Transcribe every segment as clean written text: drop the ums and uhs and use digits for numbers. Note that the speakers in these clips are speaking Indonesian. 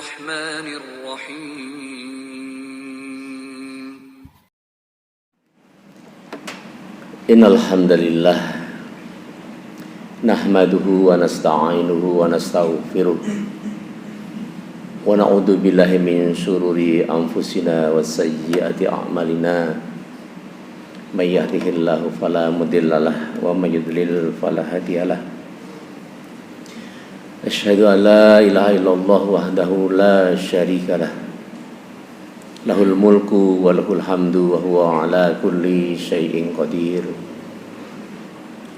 الرحمن الرحيم إن الحمد لله نحمده ونستعينه ونستغفره ونعوذ بالله من شرور أنفسنا وسيئات أعمالنا من يهده الله فلا مضل له ومن يضلل فلا هادي له أشهد أن لا إله إلا الله وحده لا شريك له له الملك وله الحمد وهو على كل شيء قدير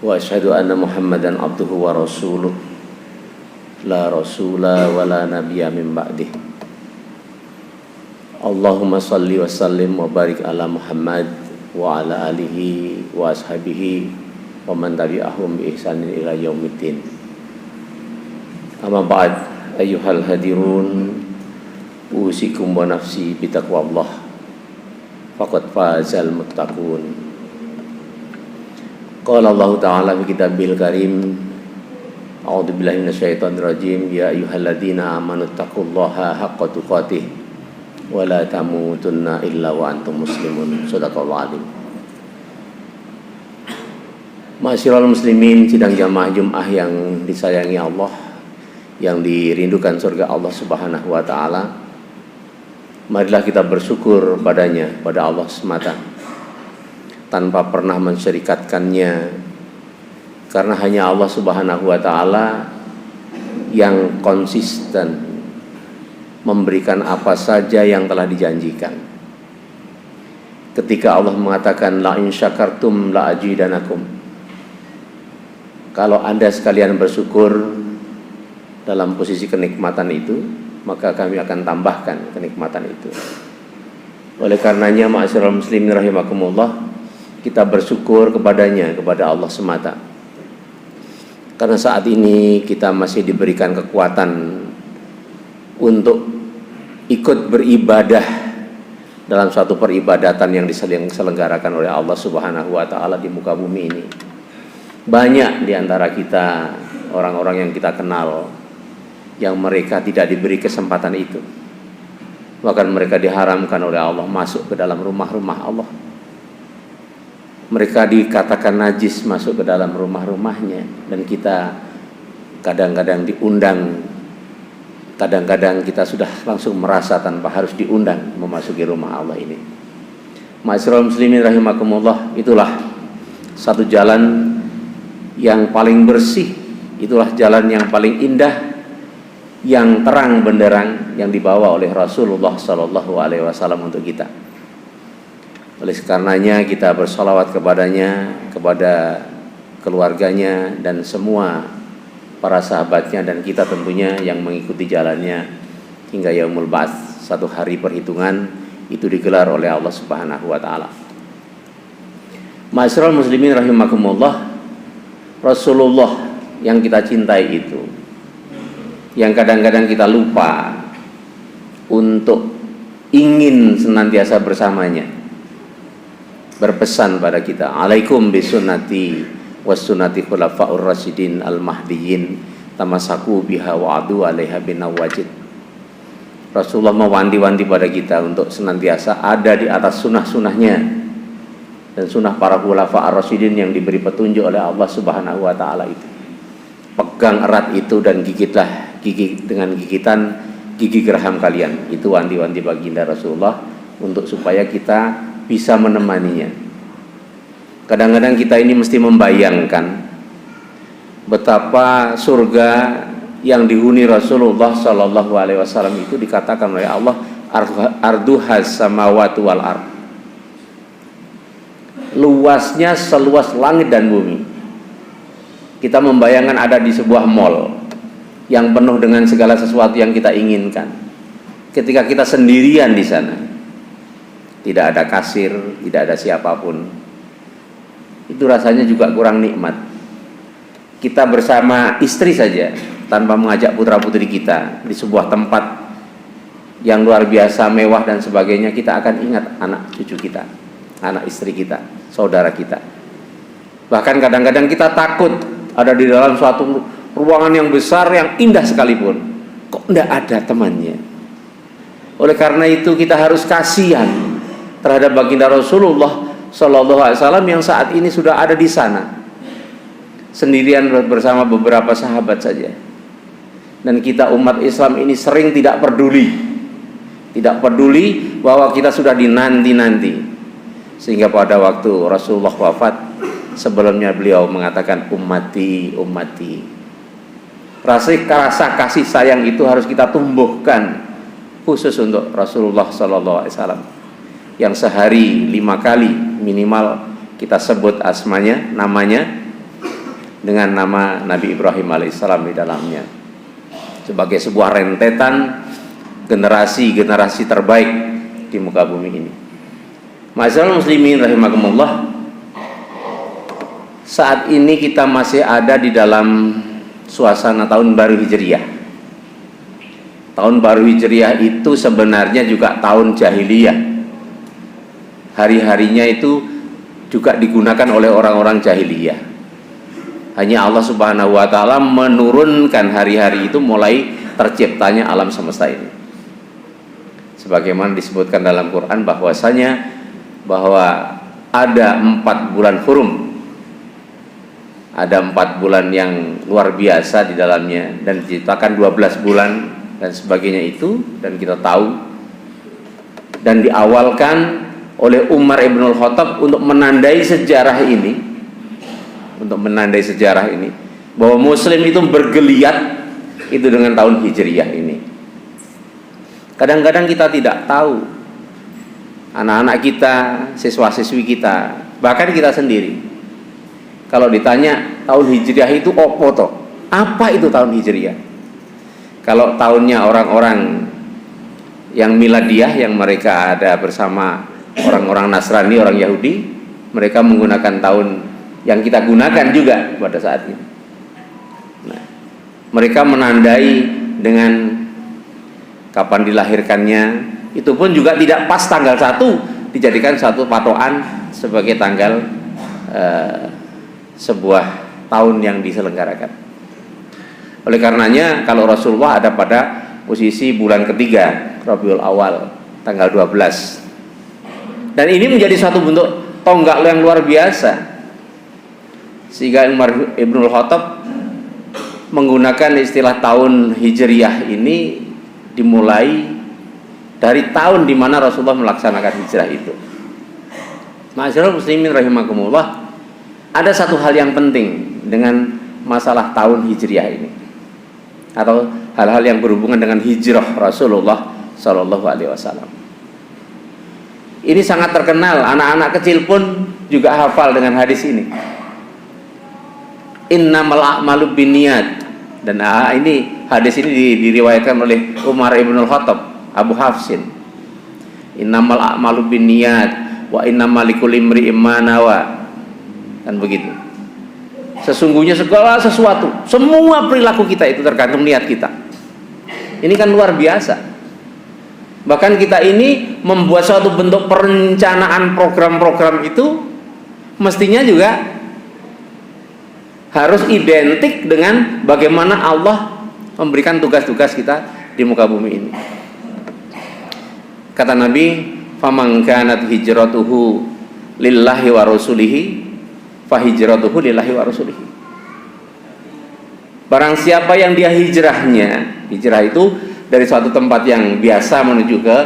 وأشهد أن محمدا عبده ورسوله لا رسول ولا نبي من بعده اللهم صل وسلم وبارك على محمد وعلى آله وأصحابه ومن تبعهم بإحسان إلى يوم الدين أما بعد أيها الحاضرون أوصيكم ونفسي بتقوى الله فقد فاز المتقون قال الله تعالى في كتابه الكريم أعوذ بالله من الشيطان الرجيم يا أيها الذين آمنوا اتقوا الله حق تقاته ولا تموتن إلا وأنتم مسلمون صدق الله العظيم. Ma'asyiral muslimin, sidang jamaah Jumat yang disayangi Allah, yang dirindukan surga Allah Subhanahu wa taala. Marilah kita bersyukur padanya, pada Allah semata, tanpa pernah mensyarikatkannya, karena hanya Allah Subhanahu wa taala yang konsisten memberikan apa saja yang telah dijanjikan. Ketika Allah mengatakan la in syakartum la azidanakum, kalau Anda sekalian bersyukur dalam posisi kenikmatan itu, maka kami akan tambahkan kenikmatan itu. Oleh karenanya, ma'asyiral muslimin rahimakumullah, kita bersyukur kepadanya, kepada Allah semata. Karena saat ini kita masih diberikan kekuatan untuk ikut beribadah dalam suatu peribadatan yang diselenggarakan oleh Allah Subhanahu wa taala di muka bumi ini. Banyak di antara kita, orang-orang yang kita kenal, yang mereka tidak diberi kesempatan itu. Bahkan mereka diharamkan oleh Allah masuk ke dalam rumah-rumah Allah. Mereka dikatakan najis masuk ke dalam rumah-rumahnya, dan kita kadang-kadang diundang, kadang-kadang kita sudah langsung merasa tanpa harus diundang memasuki rumah Allah ini. Ma'asyiral muslimin rahimakumullah, itulah satu jalan yang paling bersih, itulah jalan yang paling indah, yang terang benderang, yang dibawa oleh Rasulullah Sallallahu Alaihi Wasallam untuk kita. Oleh karenanya kita bersalawat kepadanya, kepada keluarganya dan semua para sahabatnya, dan kita tentunya yang mengikuti jalannya hingga yaumul ba'ts, satu hari perhitungan itu digelar oleh Allah Subhanahu wa taala. Ma'asyiral muslimin rahimakumullah, Rasulullah yang kita cintai itu, yang kadang-kadang kita lupa untuk ingin senantiasa bersamanya, berpesan pada kita, alaikum bisunnati wassunnati khulafaur rasyidin al-mahdiyyin tamasaku biha wa'adu alaiha binawajid. Rasulullah mewanti-wanti pada kita untuk senantiasa ada di atas sunnah-sunnahnya dan sunnah para khulafa ar-rasyidin yang diberi petunjuk oleh Allah Subhanahu wa taala itu. Pegang erat itu dan gigitlah dengan gigitan gigi geraham kalian. Itu wanti-wanti baginda Rasulullah untuk supaya kita bisa menemaninya. Kadang-kadang kita ini mesti membayangkan betapa surga yang dihuni Rasulullah Sallallahu Alaihi Wasallam itu dikatakan oleh Allah arduhas samawati wal ard, luasnya seluas langit dan bumi. Kita membayangkan ada di sebuah mall yang penuh dengan segala sesuatu yang kita inginkan. Ketika kita sendirian di sana, tidak ada kasir, tidak ada siapapun, itu rasanya juga kurang nikmat. Kita bersama istri saja, tanpa mengajak putra-putri kita di sebuah tempat yang luar biasa mewah dan sebagainya, kita akan ingat anak cucu kita, anak istri kita, saudara kita. Bahkan kadang-kadang kita takut ada di dalam suatu ruangan yang besar, yang indah sekalipun, kok tidak ada temannya, Oleh karena itu kita harus kasihan terhadap baginda Rasulullah Shallallahu Alaihi Wasallam yang saat ini sudah ada di sana sendirian bersama beberapa sahabat saja. Dan kita umat Islam ini sering tidak peduli bahwa kita sudah dinanti-nanti, sehingga pada waktu Rasulullah wafat, sebelumnya beliau mengatakan ummati, ummati. Rasa kasih sayang itu harus kita tumbuhkan, khusus untuk Rasulullah Sallallahu Alaihi Wasallam yang sehari 5 kali minimal kita sebut namanya dengan nama Nabi Ibrahim alaihissalam di dalamnya, sebagai sebuah rentetan generasi terbaik di muka bumi ini. Ma'asyiral muslimin rahimakumullah, saat ini kita masih ada di dalam suasana tahun baru Hijriah. Tahun baru Hijriah itu sebenarnya juga tahun jahiliyah. Hari-harinya itu juga digunakan oleh orang-orang jahiliyah. Hanya Allah Subhanahu wa taala menurunkan hari-hari itu mulai terciptanya alam semesta ini. Sebagaimana disebutkan dalam Quran bahwa ada 4 bulan hurum. Ada 4 bulan yang luar biasa di dalamnya, dan diciptakan 12 bulan dan sebagainya itu, dan kita tahu, dan diawalkan oleh Umar Ibnul Khattab untuk menandai sejarah ini, bahwa muslim itu bergeliat itu dengan tahun Hijriyah ini. Kadang-kadang kita tidak tahu, anak-anak kita, siswa-siswi kita, bahkan kita sendiri, kalau ditanya tahun Hijriyah itu apa itu tahun Hijriyah? Kalau tahunnya orang-orang yang miladiyah, yang mereka ada bersama orang-orang Nasrani, orang Yahudi, mereka menggunakan tahun yang kita gunakan juga pada saat ini. Nah, mereka menandai dengan kapan dilahirkannya, itu pun juga tidak pas tanggal 1, dijadikan satu patokan sebagai tanggal sebuah tahun yang diselenggarakan. Oleh karenanya kalau Rasulullah ada pada posisi bulan ketiga Rabiul Awal tanggal 12, dan ini menjadi satu bentuk tonggak yang luar biasa, sehingga Umar Ibnul Khattab menggunakan istilah tahun Hijriyah ini dimulai dari tahun di mana Rasulullah melaksanakan hijrah itu. Ma'asyiral muslimin rahimakumullah, ada satu hal yang penting dengan masalah tahun Hijriyah ini, atau hal-hal yang berhubungan dengan hijrah Rasulullah Shallallahu Alaihi Wasallam. Ini sangat terkenal, anak-anak kecil pun juga hafal dengan hadis ini. Innamal a'malu binniyat. Dan ini hadis ini diriwayatkan oleh Umar Ibnul Khattab, Abu Hafsin. Innamal a'malu binniyat wa innamal likulli imri'in ma nawa. Kan begitu. Sesungguhnya segala sesuatu, semua perilaku kita itu tergantung niat kita. Ini kan luar biasa. Bahkan kita ini membuat suatu bentuk perencanaan program-program itu mestinya juga harus identik dengan bagaimana Allah memberikan tugas-tugas kita di muka bumi ini. Kata Nabi, "Faman kanat hijratuhu lillahi wa rasulihi, fa hijratuhu lillahi wa rasulihi." Barang siapa yang dia hijrah itu dari suatu tempat yang biasa menuju ke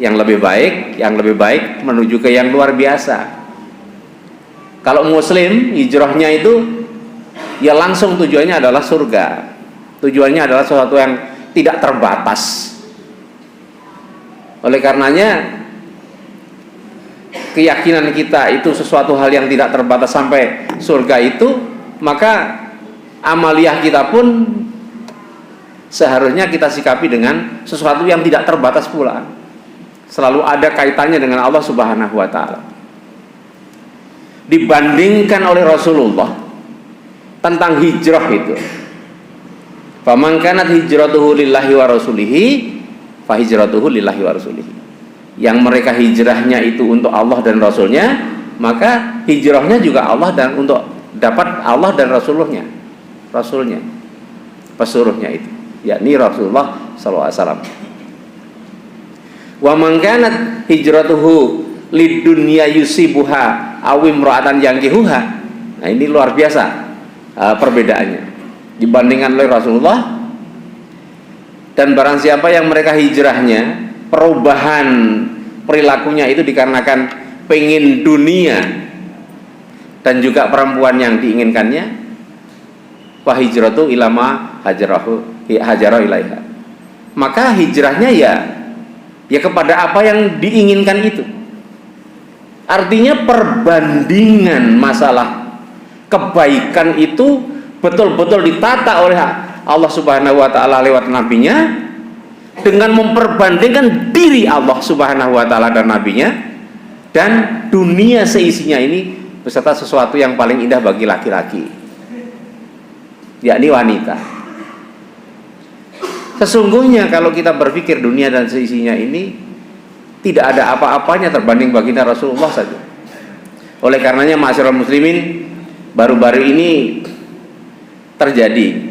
yang lebih baik menuju ke yang luar biasa. Kalau muslim hijrahnya itu ya langsung tujuannya adalah surga. Tujuannya adalah sesuatu yang tidak terbatas. Oleh karenanya keyakinan kita itu sesuatu hal yang tidak terbatas sampai surga itu, maka amaliyah kita pun seharusnya kita sikapi dengan sesuatu yang tidak terbatas pula. Selalu ada kaitannya dengan Allah Subhanahu wa taala. Dibandingkan oleh Rasulullah tentang hijrah itu. Faman kanat hijratuhu lillahi wa rasulihi, fa hijratuhu lillahi wa rasulihi. Yang mereka hijrahnya itu untuk Allah dan Rasulnya, maka hijrahnya juga Allah dan untuk dapat Allah dan Rasulnya, pesuruhnya itu, yakni Rasulullah SAW. Wa man kanat hijratuhu lidunya yusibuha aw imra'atan yankihuha. Nah, ini luar biasa perbedaannya dibandingkan oleh Rasulullah. Dan barang siapa yang mereka hijrahnya, perubahan perilakunya itu dikarenakan pengen dunia dan juga perempuan yang diinginkannya, fa hijratu ilama hajara ilaiha, maka hijrahnya ya kepada apa yang diinginkan itu. Artinya perbandingan masalah kebaikan itu betul-betul ditata oleh Allah Subhanahu wa taala lewat nabinya, dengan memperbandingkan diri Allah Subhanahu wa taala dan nabinya dan dunia seisinya ini beserta sesuatu yang paling indah bagi laki-laki, yakni wanita. Sesungguhnya kalau kita berpikir dunia dan seisinya ini tidak ada apa-apanya terbanding baginda Rasulullah saja. Oleh karenanya ma'asyiral muslimin, baru-baru ini terjadi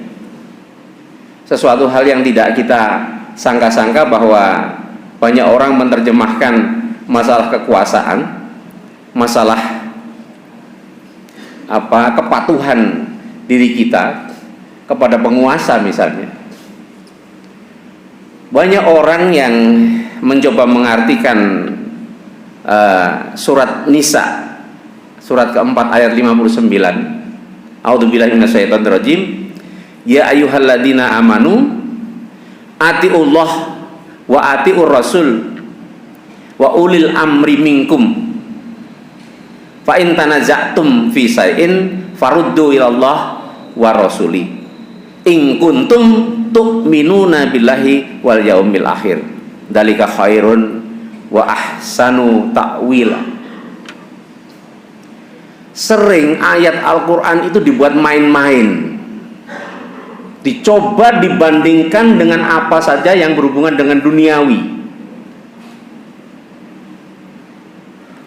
sesuatu hal yang tidak kita sangka-sangka, bahwa banyak orang menerjemahkan masalah kekuasaan, masalah kepatuhan diri kita kepada penguasa misalnya. Banyak orang yang mencoba mengartikan surat Nisa surat keempat ayat 59, a'udzubillahi minasyaitonirrajim, ya ayyuhalladzina amanu atiullah wa atiur rasul wa ulil amri minkum fa in tanaza'tum fi syai'in faruddu ilallah wa rasuli in kuntum tu'minuna billahi wal yaumil akhir dzalika khairun wa ahsanu ta'wila. Sering ayat Al-Quran itu dibuat main-main, dicoba dibandingkan dengan apa saja yang berhubungan dengan duniawi,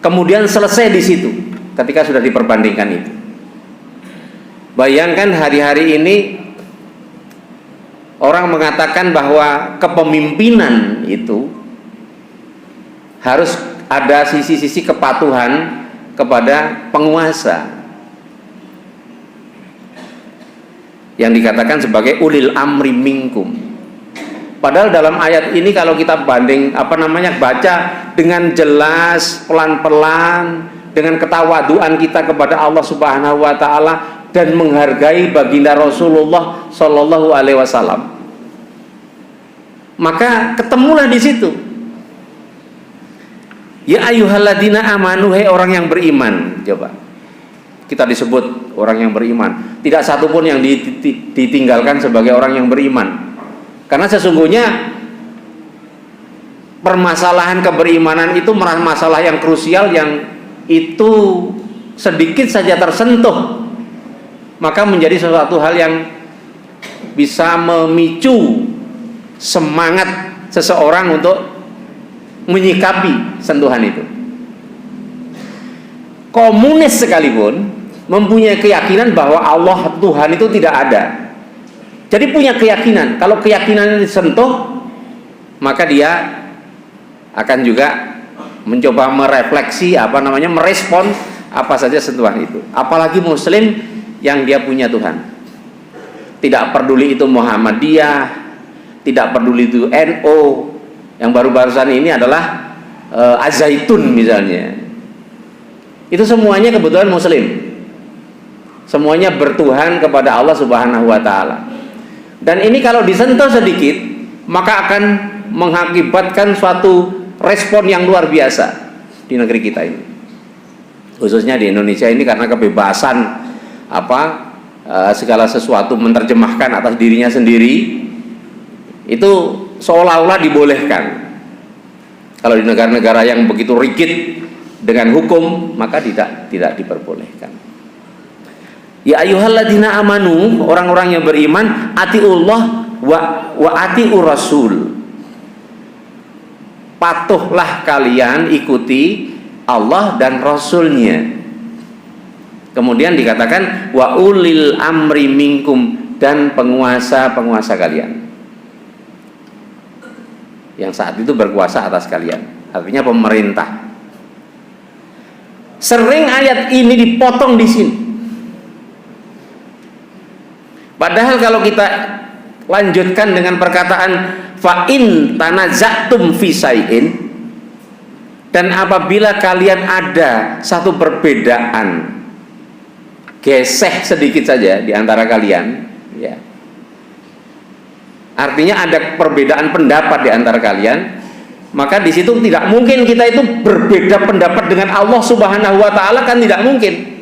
kemudian selesai di situ ketika sudah diperbandingkan itu. Bayangkan hari-hari ini orang mengatakan bahwa kepemimpinan itu harus ada sisi-sisi kepatuhan kepada penguasa yang dikatakan sebagai ulil amri minkum. Padahal dalam ayat ini kalau kita baca dengan jelas, pelan-pelan, dengan ketawaduan kita kepada Allah Subhanahu wa taala dan menghargai baginda Rasulullah sallallahu alaihi wasallam, maka ketemulah di situ. Ya ayyuhalladzina amanu, hai orang yang beriman. Coba kita disebut orang yang beriman, tidak satu pun yang ditinggalkan sebagai orang yang beriman. Karena sesungguhnya permasalahan keberimanan itu masalah yang krusial, yang itu sedikit saja tersentuh maka menjadi sesuatu hal yang bisa memicu semangat seseorang untuk menyikapi sentuhan itu. Komunis sekalipun mempunyai keyakinan bahwa Allah Tuhan itu tidak ada. Jadi punya keyakinan, kalau keyakinan disentuh, maka dia akan juga mencoba merefleksi, merespon apa saja sentuhan itu. Apalagi Muslim yang dia punya Tuhan. Tidak peduli itu Muhammadiyah, tidak peduli itu NU, yang baru-barusan ini adalah Az-Zaitun misalnya. Itu semuanya kebetulan Muslim. Semuanya bertuhan kepada Allah Subhanahu wa taala. Dan ini kalau disentuh sedikit, maka akan mengakibatkan suatu respon yang luar biasa di negeri kita ini. Khususnya di Indonesia ini, karena kebebasan segala sesuatu menerjemahkan atas dirinya sendiri itu seolah-olah dibolehkan. Kalau di negara-negara yang begitu rigid dengan hukum, maka tidak diperbolehkan. Ya ayyuhalladzina amanu, orang-orang yang beriman, atiullah wa atiur rasul. Patuhlah kalian, ikuti Allah dan Rasulnya. Kemudian dikatakan wa ulil amri minkum, dan penguasa-penguasa kalian. yang saat itu berkuasa atas kalian, artinya pemerintah. Sering ayat ini dipotong di sini. Padahal kalau kita lanjutkan dengan perkataan fa in tanaza'tum fi syai'in, dan apabila kalian ada satu perbedaan, geseh sedikit saja di antara kalian, ya. Artinya ada perbedaan pendapat di antara kalian, maka di situ tidak mungkin kita itu berbeda pendapat dengan Allah Subhanahu wa taala, kan tidak mungkin.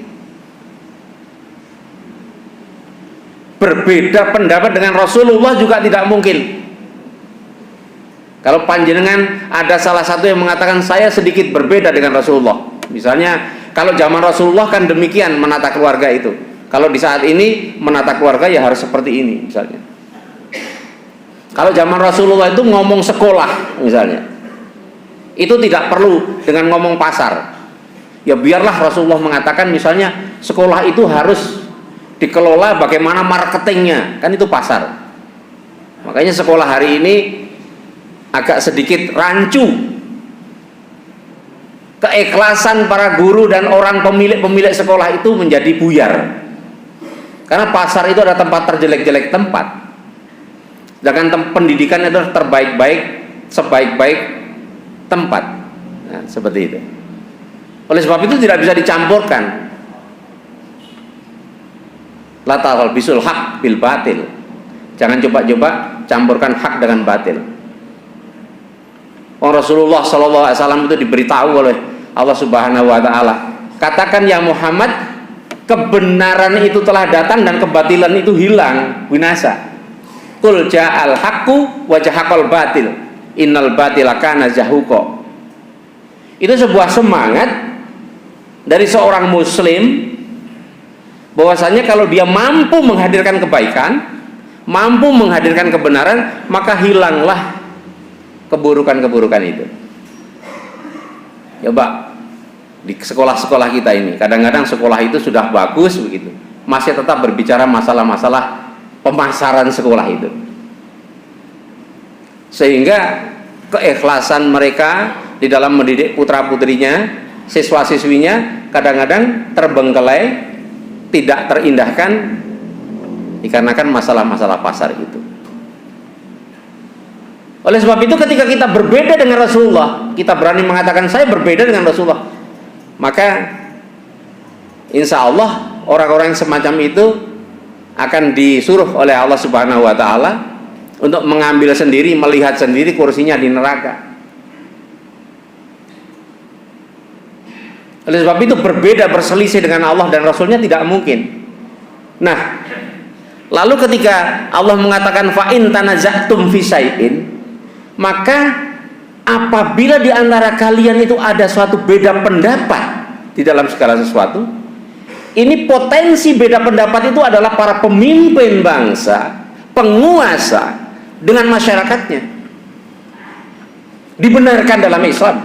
Berbeda pendapat dengan Rasulullah juga tidak mungkin. Kalau panjenengan ada salah satu yang mengatakan saya sedikit berbeda dengan Rasulullah, misalnya kalau zaman Rasulullah kan demikian menata keluarga itu, kalau di saat ini menata keluarga ya harus seperti ini misalnya. Kalau zaman Rasulullah itu ngomong sekolah misalnya, itu tidak perlu dengan ngomong pasar. Ya biarlah Rasulullah mengatakan misalnya sekolah itu harus dikelola bagaimana marketingnya, kan itu pasar. Makanya sekolah hari ini agak sedikit rancu. Keikhlasan para guru dan orang pemilik sekolah itu menjadi buyar. Karena pasar itu ada tempat terjelek-jelek tempat. Sedangkan pendidikan itu terbaik-baik, sebaik-baik tempat. Nah, seperti itu. Oleh sebab itu tidak bisa dicampurkan. La talbisul haq bil batil. Jangan coba-coba campurkan hak dengan batil. Rasulullah SAW itu diberitahu oleh Allah Subhanahu wa taala, katakan ya Muhammad, kebenaran itu telah datang dan kebatilan itu hilang, binasa. Qul ja'al haqqu wa jahaqal batil innal batila kana zahuqa. Itu sebuah semangat dari seorang muslim bahwasanya kalau dia mampu menghadirkan kebaikan, mampu menghadirkan kebenaran, maka hilanglah keburukan-keburukan itu. Ya Pak, di sekolah-sekolah kita ini kadang-kadang sekolah itu sudah bagus begitu, masih tetap berbicara masalah-masalah pemasaran sekolah itu, sehingga keikhlasan mereka di dalam mendidik putra-putrinya, siswa-siswinya kadang-kadang terbengkelai, tidak terindahkan dikarenakan masalah-masalah pasar itu. Oleh sebab itu ketika kita berbeda dengan Rasulullah, kita berani mengatakan saya berbeda dengan Rasulullah, maka insya Allah orang-orang yang semacam itu akan disuruh oleh Allah Subhanahu wa taala untuk mengambil sendiri, melihat sendiri kursinya di neraka. Oleh sebab itu berbeda, berselisih dengan Allah dan Rasulnya tidak mungkin. Nah, lalu ketika Allah mengatakan fa in tanaza'tum fi syai'in, maka apabila di antara kalian itu ada suatu beda pendapat di dalam segala sesuatu, ini potensi beda pendapat itu adalah para pemimpin bangsa, penguasa dengan masyarakatnya. Dibenarkan dalam Islam,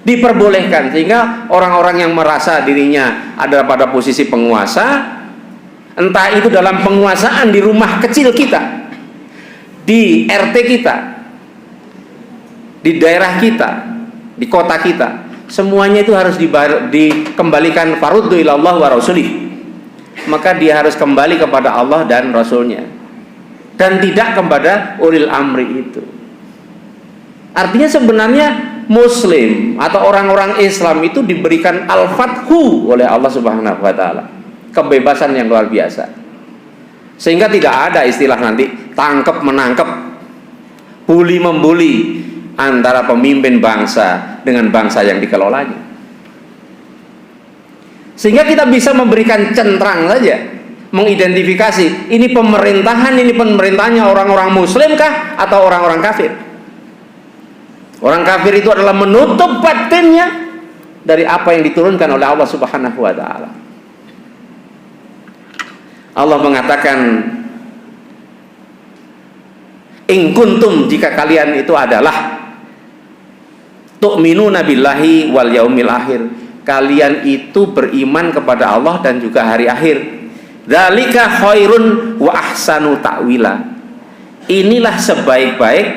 diperbolehkan, sehingga orang-orang yang merasa dirinya ada pada posisi penguasa, entah itu dalam penguasaan di rumah kecil kita, di RT kita, di daerah kita, di kota kita, semuanya itu harus dikembalikan faruddu ilallah wa rasulih. Maka dia harus kembali kepada Allah dan Rasulnya, dan tidak kepada ulil amri itu. Artinya sebenarnya Muslim atau orang-orang Islam itu diberikan al-fathu oleh Allah Subhanahu wa taala, kebebasan yang luar biasa, sehingga tidak ada istilah nanti tangkep menangkep, bully membuli antara pemimpin bangsa dengan bangsa yang dikelolanya. Sehingga kita bisa memberikan centrang saja, mengidentifikasi ini pemerintahnya orang-orang Muslim kah atau orang-orang kafir. Orang kafir itu adalah menutup batinnya dari apa yang diturunkan oleh Allah Subhanahu wa taala. Allah mengatakan, in kuntum, jika kalian itu adalah tu'minuna billahi wal yaumil akhir, kalian itu beriman kepada Allah dan juga hari akhir, dzalika khairun wa ahsanu ta'wila, inilah sebaik-baik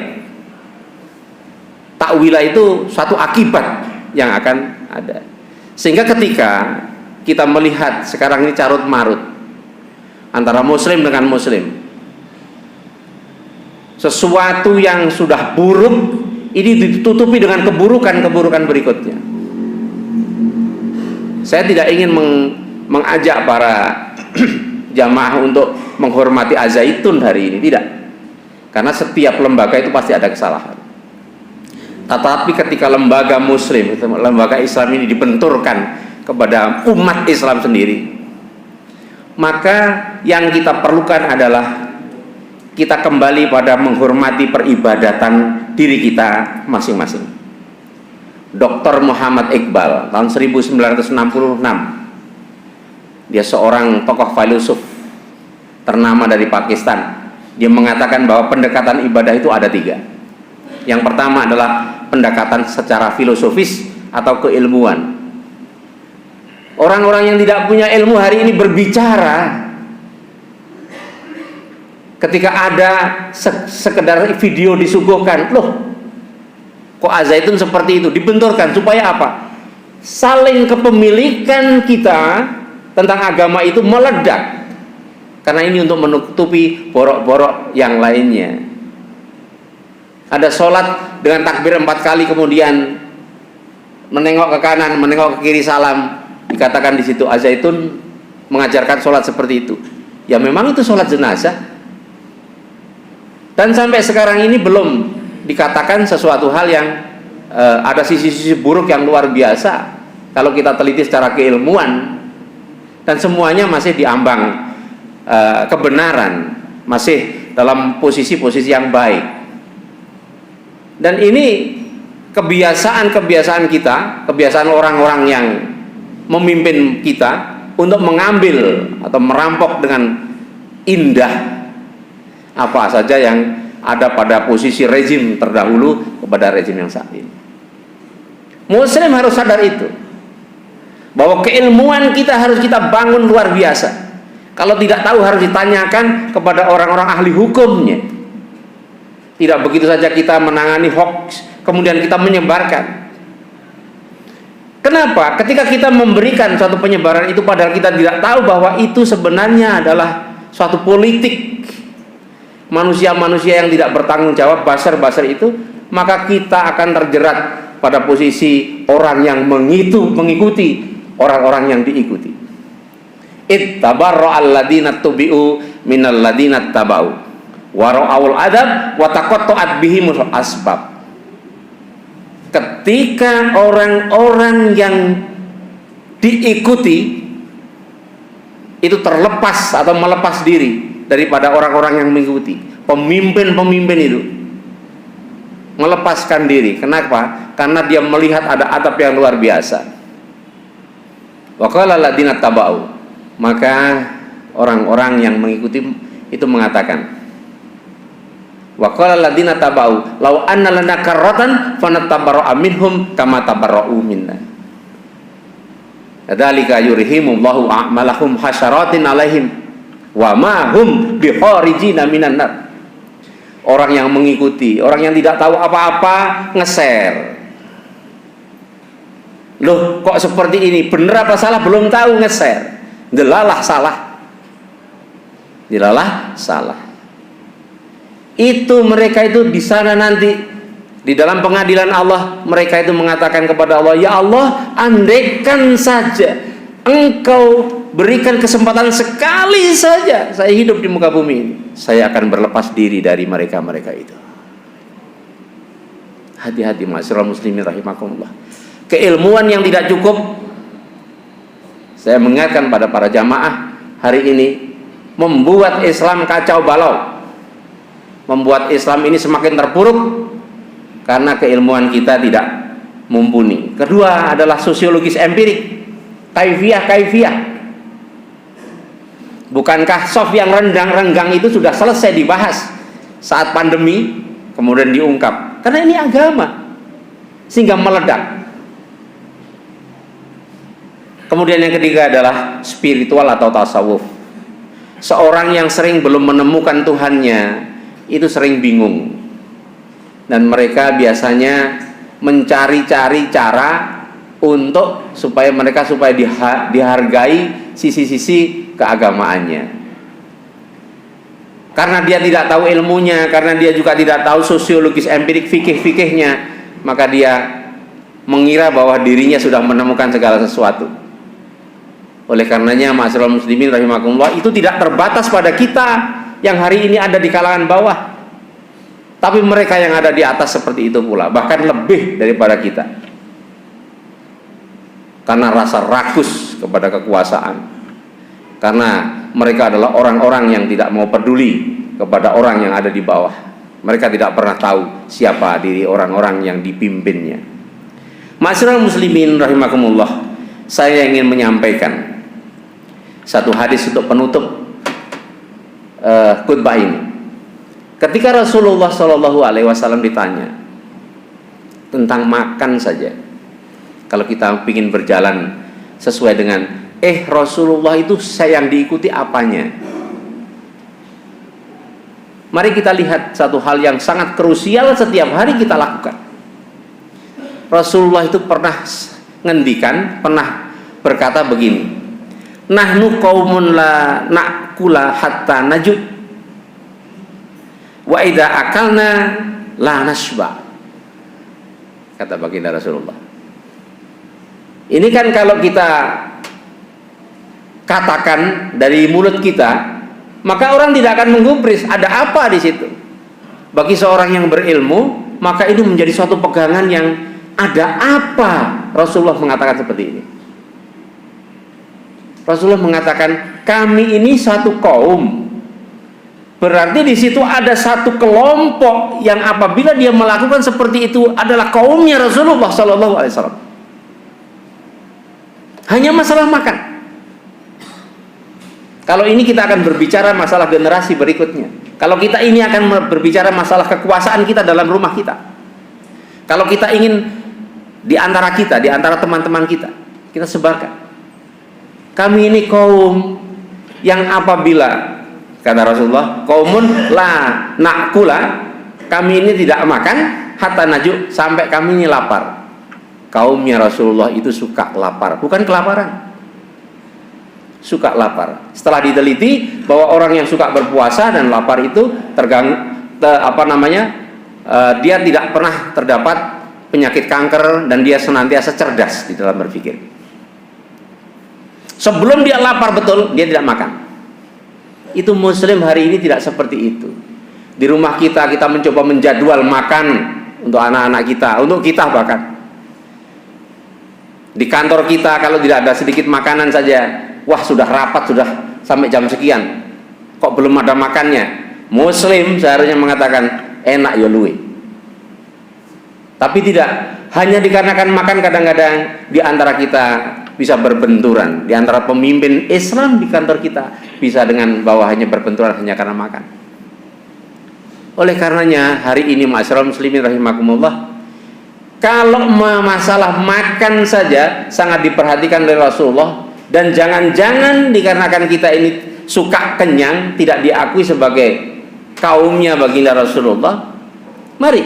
takwilah itu suatu akibat yang akan ada. Sehingga ketika kita melihat sekarang ini carut marut antara muslim dengan muslim, sesuatu yang sudah buruk ini ditutupi dengan keburukan-keburukan berikutnya. Saya tidak ingin mengajak para jamaah untuk menghormati Az-Zaitun hari ini, tidak. Karena setiap lembaga itu pasti ada kesalahan. Tetapi ketika lembaga muslim, lembaga Islam ini dibenturkan kepada umat Islam sendiri, maka yang kita perlukan adalah kita kembali pada menghormati peribadatan diri kita masing-masing. Dr. Muhammad Iqbal tahun 1966, dia seorang tokoh filosof ternama dari Pakistan. Dia mengatakan bahwa pendekatan ibadah itu ada 3. Yang pertama adalah pendekatan secara filosofis atau keilmuan. Orang-orang yang tidak punya ilmu hari ini berbicara ketika ada sekedar video disuguhkan, loh kok Az-Zaitun seperti itu, dibenturkan supaya apa? Saling kepemilikan kita tentang agama itu meledak, karena ini untuk menutupi borok-borok yang lainnya. Ada sholat dengan takbir 4 kali kemudian menengok ke kanan, menengok ke kiri, salam, dikatakan di situ Az-Zaitun mengajarkan sholat seperti itu. Ya memang itu sholat jenazah. Dan sampai sekarang ini belum dikatakan sesuatu hal yang ada sisi-sisi buruk yang luar biasa kalau kita teliti secara keilmuan, dan semuanya masih diambang kebenaran, masih dalam posisi-posisi yang baik. Dan ini kebiasaan-kebiasaan kita, kebiasaan orang-orang yang memimpin kita untuk mengambil atau merampok dengan indah apa saja yang ada pada posisi rezim terdahulu kepada rezim yang saat ini. Muslim harus sadar itu, bahwa keilmuan kita harus kita bangun luar biasa. Kalau tidak tahu harus ditanyakan kepada orang-orang ahli hukumnya. Tidak begitu saja kita menangani hoax kemudian kita menyebarkan. Kenapa? Ketika kita memberikan suatu penyebaran itu padahal kita tidak tahu bahwa itu sebenarnya adalah suatu politik manusia-manusia yang tidak bertanggung jawab, basar-basar itu, maka kita akan terjerat pada posisi orang yang mengikuti orang-orang yang diikuti. Ittabarra'al ladina tubi'u minal ladina taba'u wa ra'awul adab wa taqatta'at bihimul asbab. Ketika orang-orang yang diikuti itu terlepas atau melepas diri daripada orang-orang yang mengikuti, pemimpin-pemimpin itu melepaskan diri. Kenapa? Karena dia melihat ada adab yang luar biasa. Wa qala alladziina taba'u, maka orang-orang yang mengikuti itu mengatakan, wa qala alladziina taba'u law anna lana karratan fanatabarra'a minhum kama tabarra'u minna. Kadzalika yurihimullahu a'malahum hasyaratin 'alaihim wa ma hum bikharijina minan nar. Orang yang mengikuti, orang yang tidak tahu apa-apa nge-share. Loh, kok seperti ini? Bener apa salah? Belum tahu nge-share. Delalah salah. Delalah salah. Itu mereka itu di sana nanti di dalam pengadilan Allah, mereka itu mengatakan kepada Allah, ya Allah, andaikan saja Engkau berikan kesempatan sekali saja saya hidup di muka bumi ini, saya akan berlepas diri dari mereka-mereka itu. Hati-hati masyarakat muslimin rahimakumullah. Keilmuan yang tidak cukup, saya mengingatkan pada para jamaah hari ini, membuat Islam kacau balau, membuat Islam ini semakin terpuruk karena keilmuan kita tidak mumpuni. Kedua adalah sosiologis empirik, kaifiah. Bukankah soft yang renggang itu sudah selesai dibahas saat pandemi, kemudian diungkap? Karena ini agama, sehingga meledak. Kemudian yang ketiga adalah spiritual atau tasawuf. Seorang yang sering belum menemukan Tuhannya itu sering bingung, dan mereka biasanya mencari-cari cara untuk supaya mereka dihargai sisi-sisi keagamaannya. Karena dia tidak tahu ilmunya, karena dia juga tidak tahu sosiologis empirik fikih-fikihnya, maka dia mengira bahwa dirinya sudah menemukan segala sesuatu. Oleh karenanya, ma'asyiral muslimin rahimakumullah, itu tidak terbatas pada kita yang hari ini ada di kalangan bawah, tapi mereka yang ada di atas seperti itu pula, bahkan lebih daripada kita. Karena rasa rakus kepada kekuasaan, karena mereka adalah orang-orang yang tidak mau peduli kepada orang yang ada di bawah. Mereka tidak pernah tahu siapa diri orang-orang yang dipimpinnya. Ma'asyiral muslimin rahimakumullah, saya ingin menyampaikan satu hadis untuk penutup khutbah ini. Ketika Rasulullah SAW ditanya tentang makan saja, kalau kita ingin berjalan sesuai dengan Rasulullah itu saya yang diikuti apanya? Mari kita lihat satu hal yang sangat krusial setiap hari kita lakukan. Rasulullah itu pernah ngendikan, pernah berkata begini, nahnu qaumun la na'kula hatta najud wa idza akalna la nashba, kata baginda Rasulullah. Ini kan kalau kita katakan dari mulut kita, maka orang tidak akan menggubris ada apa di situ. Bagi seorang yang berilmu, maka ini menjadi suatu pegangan yang ada apa. Rasulullah mengatakan seperti ini. Rasulullah mengatakan, kami ini satu kaum. Berarti di situ ada satu kelompok yang apabila dia melakukan seperti itu adalah kaumnya Rasulullah SAW. Hanya masalah makan. Kalau ini kita akan berbicara masalah generasi berikutnya. Kalau kita ini akan berbicara masalah kekuasaan kita dalam rumah kita. Kalau kita ingin di antara kita, di antara teman-teman kita, kita sebarkan. Kami ini kaum yang apabila, kata Rasulullah, kaumun la na'kula, kami ini tidak makan hatta naju, sampai kami ini lapar. Kaumnya Rasulullah itu suka lapar, bukan kelaparan. Suka lapar. Setelah diteliti bahwa orang yang suka berpuasa dan lapar itu dia tidak pernah terdapat penyakit kanker dan dia senantiasa cerdas di dalam berpikir. Sebelum dia lapar betul, dia tidak makan. Itu muslim hari ini tidak seperti itu. Di rumah kita mencoba menjadwal makan untuk anak-anak kita, untuk kita bahkan. Di kantor kita kalau tidak ada sedikit makanan saja, wah sudah rapat, sudah sampai jam sekian, kok belum ada makannya. Muslim seharusnya mengatakan enak ya luwe. Tapi tidak, hanya dikarenakan makan kadang-kadang di antara kita bisa berbenturan, di antara pemimpin Islam di kantor kita bisa dengan bawahannya berbenturan hanya karena makan. Oleh karenanya hari ini ma'asyiral muslimin rahimakumullah, kalau masalah makan saja sangat diperhatikan oleh Rasulullah, dan jangan-jangan dikarenakan kita ini suka kenyang tidak diakui sebagai kaumnya baginda Rasulullah. Mari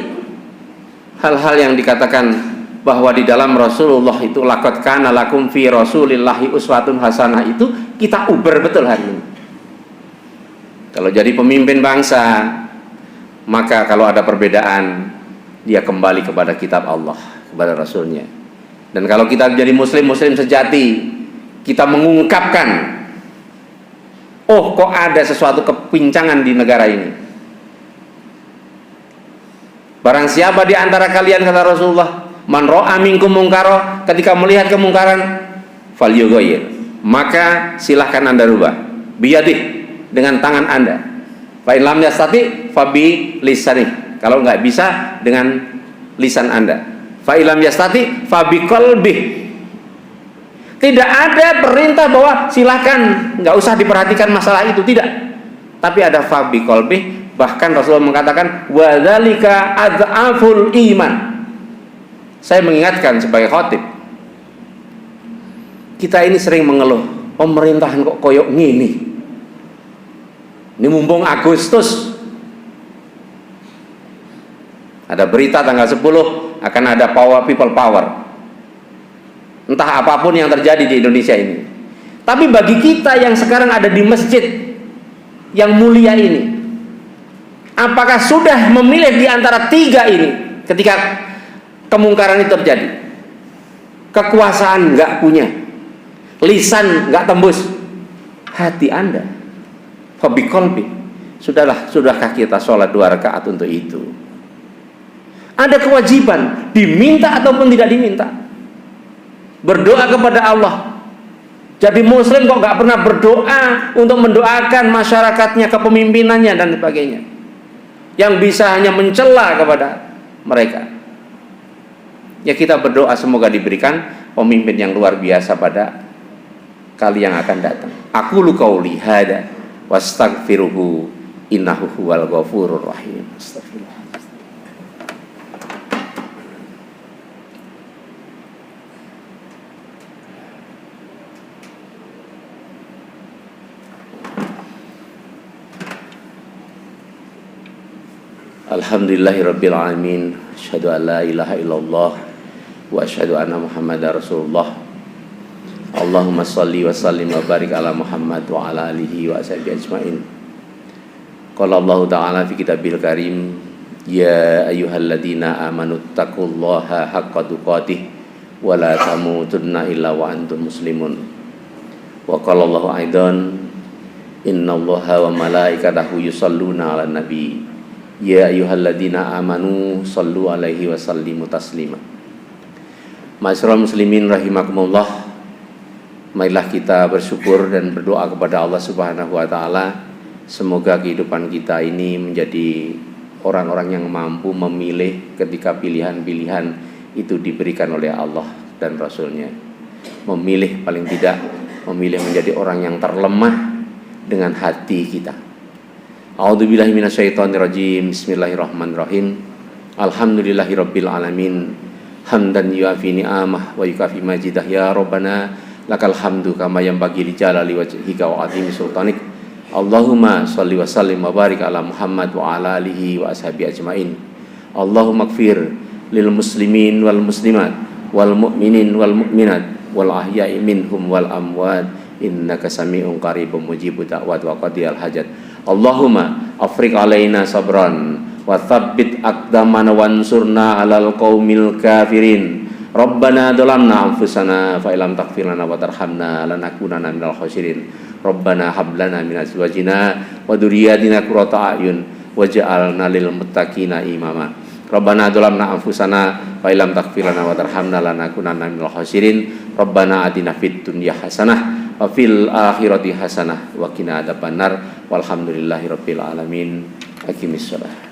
hal-hal yang dikatakan bahwa di dalam Rasulullah itu laqad kana lakum fi rasulillahi uswatun hasanah itu kita uber betul hari ini. Kalau jadi pemimpin bangsa, maka kalau ada perbedaan dia kembali kepada kitab Allah, kepada Rasulnya. Dan kalau kita jadi muslim sejati, kita mengungkapkan, oh kok ada sesuatu kepincangan di negara ini. Barang siapa di antara kalian, kata Rasulullah, man ra'a minkum munkara, ketika melihat kemungkaran, falyughayyir, maka silahkan Anda rubah biyadih, dengan tangan Anda. Fa in lam yastati fa bi lisanih, kalau nggak bisa dengan lisan Anda. Fa in lam yastati fa bi qalbih. Tidak ada perintah bahwa silahkan nggak usah diperhatikan masalah itu, tidak. Tapi ada fa bi qalbih. Bahkan Rasulullah mengatakan wa dzalika adzaful iman. Saya mengingatkan sebagai khatib, kita ini sering mengeluh, pemerintahan kok koyok ngini. Ini mumpung Agustus, ada berita tanggal 10 akan ada people power. Entah apapun yang terjadi di Indonesia ini. Tapi bagi kita yang sekarang ada di masjid yang mulia ini, apakah sudah memilih di antara tiga ini ketika kemungkaran itu terjadi? Kekuasaan nggak punya, lisan nggak tembus, hati Anda, hobi kolbi, sudahkah kita sholat 2 rakaat untuk itu? Ada kewajiban, diminta ataupun tidak diminta, berdoa kepada Allah. Jadi muslim kok nggak pernah berdoa untuk mendoakan masyarakatnya, kepemimpinannya dan sebagainya, yang bisa hanya mencela kepada mereka. Ya, kita berdoa semoga diberikan pemimpin yang luar biasa pada kali yang akan datang. Aqulu qauli hada wastaghfiruhu innahu huwal ghafurur rahim. Astagfirullah. Alhamdulillahirabbil alamin. Asyhadu an la ilaha illallah wa asyhadu anna Muhammadar Rasulullah. Allahumma shalli wa sallim wa barik ala Muhammad wa ala alihi wa sahbihi ajmain. Qala Allah ta'ala fi kitabil karim, ya ayyuhalladzina amanu taqullaha haqqa tuqatih wa la tamutunna illa wa antum muslimun. Wa qala Allah aidan, innallaha wa malaikatahu yusholluna 'alan nabi. Ya ayyuhalladzina amanu sallu alaihi wa sallimu taslima. Ma'asyiral muslimin rahimakumullah, marilah kita bersyukur dan berdoa kepada Allah Subhanahu wa taala, semoga kehidupan kita ini menjadi orang-orang yang mampu memilih ketika pilihan-pilihan itu diberikan oleh Allah dan Rasul-Nya. Memilih, paling tidak memilih menjadi orang yang terlemah dengan hati kita. A'udzubillahi minasyaitonirrajim. Bismillahirrahmanirrahim. Alhamdulillahirabbil alamin. Hamdan yuafi ni'amah wa yukafi majidah. Ya Rabbana lakal hamdu kama yanbaghi li jalali wajhika wa 'azimi sultanik. Allahumma shalli wa sallim wa barik ala Muhammad wa ala alihi wa ashabihi ajmain. Allahumma ighfir lil muslimin wal muslimat wal mu'minin wal mu'minat wal ahya'i minhum wal amwat innaka sami'un qaribun mujibud da'wat wa qadiyal hajat. Allahumma afriq alaina sabran wa thabbit aqdamana wansurna 'alal qaumil kafirin. Rabbana dhalamna anfusana fa illam taghfir lana wa tarhamna lanakunanna minal khasirin. Rabbana hab lana min azwajina wa dzurriyyatina qurrata a'yun waj'alna lil muttaqina imama. Rabbana dhalamna anfusana fa illam taghfir lana wa tarhamna lanakunanna minal khasirin. Rabbana atina fid dunya hasanah wa fil akhirati hasanah wa qina adzabannar. Walhamdulillahirabbil alamin. Aqimissalah.